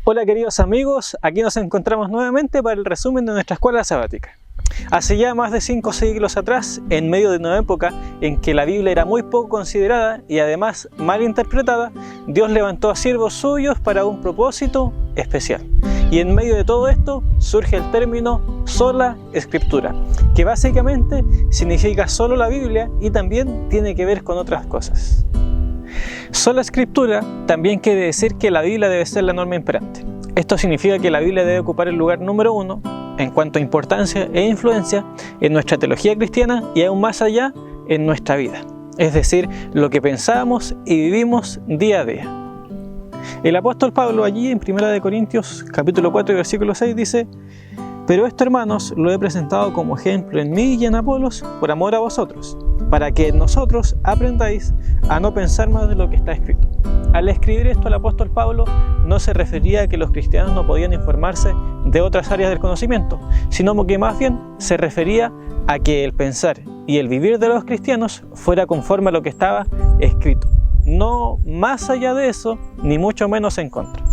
Hola queridos amigos, aquí nos encontramos nuevamente para el resumen de nuestra escuela sabática. Hace ya más de 5 siglos atrás, en medio de una época en que la Biblia era muy poco considerada y además mal interpretada, Dios levantó a siervos suyos para un propósito especial. Y en medio de todo esto surge el término sola escritura, que básicamente significa solo la Biblia y también tiene que ver con otras cosas. Sola escritura también quiere decir que la Biblia debe ser la norma imperante. Esto significa que la Biblia debe ocupar el lugar número 1 en cuanto a importancia e influencia en nuestra teología cristiana y aún más allá en nuestra vida. Es decir, lo que pensamos y vivimos día a día. El apóstol Pablo allí en 1 Corintios capítulo 4 versículo 6 dice: «Pero esto, hermanos, lo he presentado como ejemplo en mí y en Apolos por amor a vosotros, para que nosotros aprendáis a no pensar más de lo que está escrito». Al escribir esto el apóstol Pablo no se refería a que los cristianos no podían informarse de otras áreas del conocimiento, sino que más bien se refería a que el pensar y el vivir de los cristianos fuera conforme a lo que estaba escrito, no más allá de eso, ni mucho menos en contra.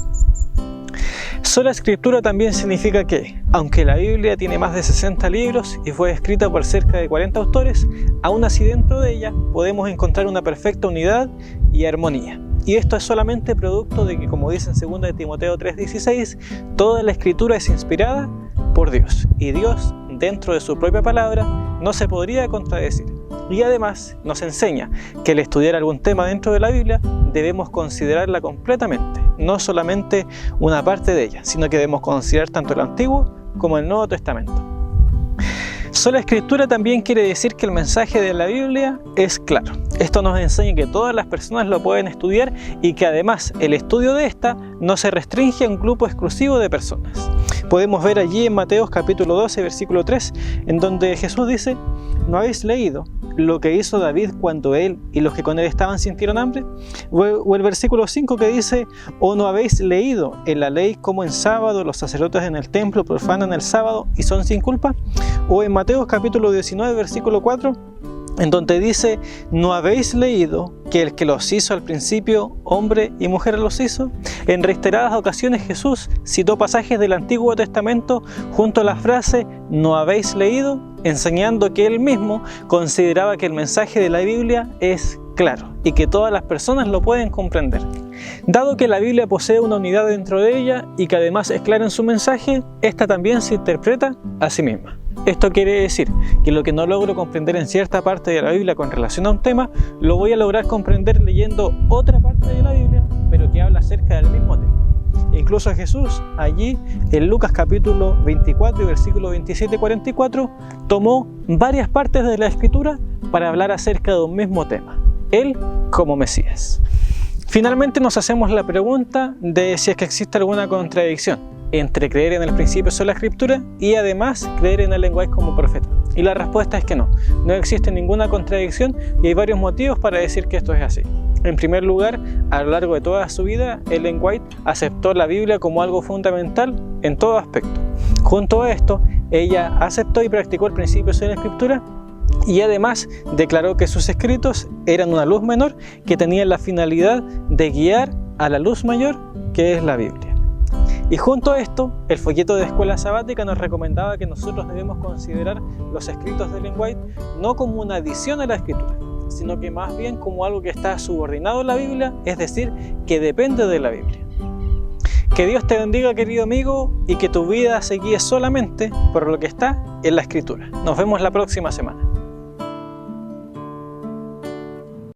Sola escritura también significa que, aunque la Biblia tiene más de 60 libros y fue escrita por cerca de 40 autores, aún así dentro de ella podemos encontrar una perfecta unidad y armonía. Y esto es solamente producto de que, como dice en 2 Timoteo 3:16, toda la escritura es inspirada por Dios. Y Dios, dentro de su propia palabra, no se podría contradecir. Y además nos enseña que al estudiar algún tema dentro de la Biblia debemos considerarla completamente, no solamente una parte de ella, sino que debemos considerar tanto el Antiguo como el Nuevo Testamento. Sola escritura también quiere decir que el mensaje de la Biblia es claro. Esto nos enseña que todas las personas lo pueden estudiar y que además el estudio de esta no se restringe a un grupo exclusivo de personas. Podemos ver allí en Mateo capítulo 12 versículo 3, en donde Jesús dice: ¿no habéis leído lo que hizo David cuando él y los que con él estaban sintieron hambre? O el versículo 5 que dice: ¿o no habéis leído en la ley cómo en sábado los sacerdotes en el templo profanan el sábado y son sin culpa? O en Mateo capítulo 19 versículo 4, en donde dice: ¿no habéis leído que el que los hizo al principio, hombre y mujer los hizo? En reiteradas ocasiones Jesús citó pasajes del Antiguo Testamento junto a la frase ¿no habéis leído?, enseñando que él mismo consideraba que el mensaje de la Biblia es claro y que todas las personas lo pueden comprender. Dado que la Biblia posee una unidad dentro de ella y que además es clara en su mensaje, esta también se interpreta a sí misma. Esto quiere decir que lo que no logro comprender en cierta parte de la Biblia con relación a un tema, lo voy a lograr comprender leyendo otra parte de la Biblia, pero que habla acerca del mismo tema. Incluso Jesús, allí en Lucas capítulo 24 y versículo 27-44, tomó varias partes de la Escritura para hablar acerca de un mismo tema, Él como Mesías. Finalmente nos hacemos la pregunta de si es que existe alguna contradicción entre creer en el principio sola escritura y además creer en Ellen White como profeta. Y la respuesta es que no existe ninguna contradicción y hay varios motivos para decir que esto es así. En primer lugar, a lo largo de toda su vida, Ellen White aceptó la Biblia como algo fundamental en todo aspecto. Junto a esto, ella aceptó y practicó el principio sola escritura y además declaró que sus escritos eran una luz menor que tenía la finalidad de guiar a la luz mayor que es la Biblia. Y junto a esto, el folleto de escuela sabática nos recomendaba que nosotros debemos considerar los escritos de Ellen White no como una adición a la escritura, sino que más bien como algo que está subordinado a la Biblia, es decir, que depende de la Biblia. Que Dios te bendiga, querido amigo, y que tu vida se guíe solamente por lo que está en la Escritura. Nos vemos la próxima semana.